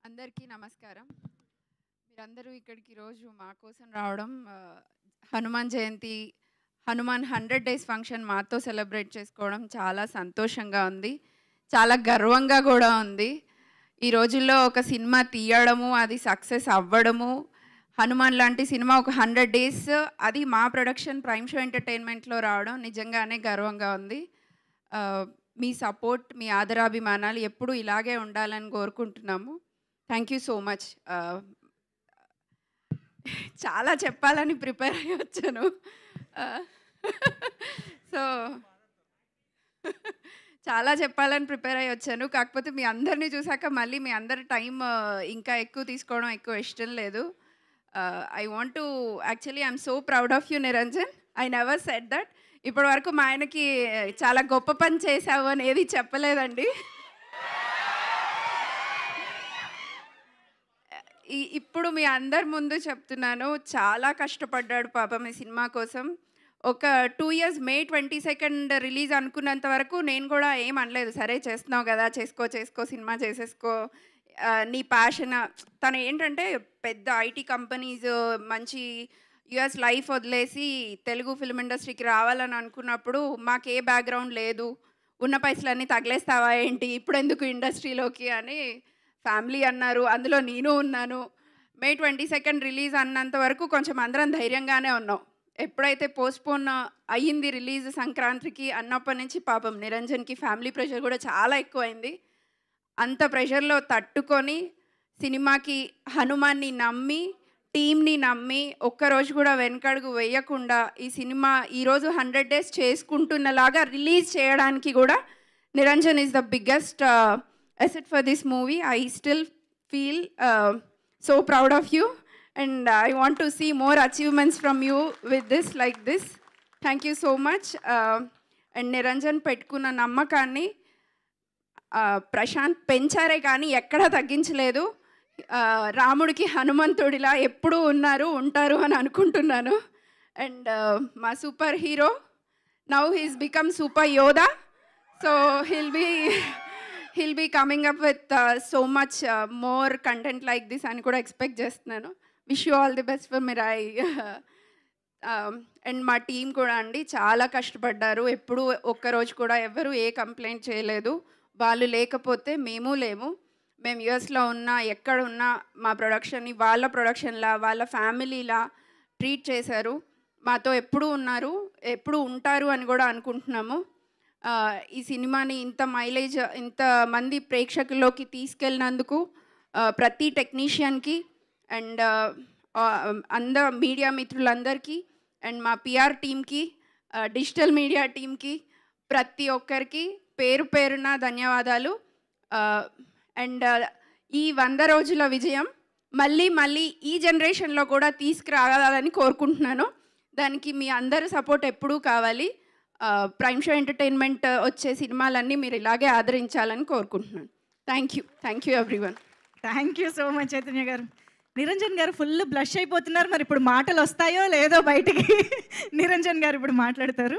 అందరికీ నమస్కారం. మీరందరూ ఇక్కడికి రోజు మా కోసం రావడం, హనుమాన్ జయంతి, హనుమాన్ 100 డేస్ ఫంక్షన్ మాతో సెలబ్రేట్ చేసుకోవడం చాలా సంతోషంగా ఉంది. చాలా గర్వంగా కూడా ఉంది. ఈ రోజుల్లో ఒక సినిమా తీయడము, అది సక్సెస్ అవ్వడము, హనుమాన్ లాంటి సినిమా ఒక 100 డేస్ అది మా ప్రొడక్షన్ ప్రైమ్ షో ఎంటర్టైన్మెంట్లో రావడం నిజంగానే గర్వంగా ఉంది. మీ సపోర్ట్, మీ ఆదరాభిమానాలు ఎప్పుడూ ఇలాగే ఉండాలని కోరుకుంటున్నాము. Thank you so much. చాలా చెప్పాలని ప్రిపేర్ అయ్యి వచ్చాను. సో చాలా చెప్పాలని ప్రిపేర్ అయ్యి వచ్చాను. కాకపోతే మీ అందరినీ చూసాక మళ్ళీ మీ అందరి టైం ఇంకా ఎక్కువ తీసుకోవడం ఎక్కువ ఇష్టం లేదు. I want to actually I'm so proud of you Niranjan. I never said that. ఇప్పటి వరకు మా ఆయనకి చాలా గొప్ప పని చేసావు అని ఏది చెప్పలేదండి. ఇప్పుడు మీ అందరి ముందు చెప్తున్నాను, చాలా కష్టపడ్డాడు పాపం ఈ సినిమా కోసం. ఒక 2 years May 22 రిలీజ్ అనుకున్నంత వరకు నేను కూడా ఏం అనలేదు. సరే చేస్తున్నావు కదా, చేసుకో సినిమా చేసేసుకో, నీ ప్యాషన్. తను ఏంటంటే పెద్ద ఐటీ కంపెనీస్, మంచి యుఎస్ లైఫ్ వదిలేసి తెలుగు ఫిల్మ్ ఇండస్ట్రీకి రావాలని అనుకున్నప్పుడు మాకు ఏ బ్యాక్గ్రౌండ్ లేదు, ఉన్న పైసలన్నీ తగిలేస్తావా ఏంటి, ఇప్పుడు ఎందుకు ఇండస్ట్రీలోకి అని ఫ్యామిలీ అన్నారు. అందులో నేను ఉన్నాను. May 22 రిలీజ్ అన్నంత వరకు కొంచెం అందరం ధైర్యంగానే ఉన్నాం. ఎప్పుడైతే పోస్ట్పోన్ అయ్యింది రిలీజ్ సంక్రాంతికి అన్నప్పటి నుంచి పాపం నిరంజన్కి ఫ్యామిలీ ప్రెషర్ కూడా చాలా ఎక్కువైంది. అంత ప్రెషర్లో తట్టుకొని సినిమాకి హనుమాన్ని నమ్మి, టీమ్ని నమ్మి, ఒక్కరోజు కూడా వెనకడుగు వేయకుండా ఈ సినిమా ఈరోజు 100 డేస్ చేసుకుంటున్నలాగా రిలీజ్ చేయడానికి కూడా Niranjan is the biggest asset for this movie. I still feel so proud of you, and I want to see more achievements from you with this, like this. Thank you so much. And Niranjan పెట్టుకున్న నమ్మకాన్ని ప్రశాంత్ పెంచారే కానీ ఎక్కడా తగ్గించలేదు. రాముడికి హనుమంతుడిలా ఎప్పుడూ ఉంటారు అని అనుకుంటున్నాను. అండ్ మా super hero now he's become super Yodha. So he'll be coming up with so much more content like this అని కూడా ఎక్స్పెక్ట్ చేస్తున్నాను. Wish you all the best for Mirai. And మా టీం కూడా అండి చాలా కష్టపడ్డారు. ఎప్పుడు ఒక్కరోజు కూడా ఎవరు ఏ కంప్లైంట్ చేయలేదు. వాళ్ళు లేకపోతే మేము లేము. మేము యూఎస్లో ఉన్నా ఎక్కడ ఉన్నా మా ప్రొడక్షన్ని వాళ్ళ ప్రొడక్షన్లా, వాళ్ళ ఫ్యామిలీలా ట్రీట్ చేశారు. మాతో ఎప్పుడూ ఉన్నారు, ఎప్పుడు ఉంటారు అని కూడా అనుకుంటున్నాము. ఈ సినిమాని ఇంత మైలేజ్, ఇంతమంది ప్రేక్షకుల్లోకి తీసుకెళ్ళినందుకు ప్రతి టెక్నీషియన్కి అండ్ మీడియా మిత్రులందరికీ అండ్ మా పిఆర్ టీమ్కి, డిజిటల్ మీడియా టీమ్కి, ప్రతి ఒక్కరికి పేరు పేరున ధన్యవాదాలు. అండ్ ఈ 100 రోజుల విజయం మళ్ళీ ఈ జనరేషన్లో కూడా తీసుకురావాలని కోరుకుంటున్నాను. దానికి మీ అందరి సపోర్ట్ ఎప్పుడూ కావాలి. ప్రైమ్ షో ఎంటర్టైన్మెంట్ వచ్చే సినిమాలన్నీ మీరు ఇలాగే ఆదరించాలని కోరుకుంటున్నాను. Thank you everyone. Thank you so much Chaitanya గారు. నిరంజన్ గారు ఫుల్ బ్లష్ అయిపోతున్నారు. మరి ఇప్పుడు మాటలు వస్తాయో లేదో బయటికి. నిరంజన్ గారు ఇప్పుడు మాట్లాడతారు.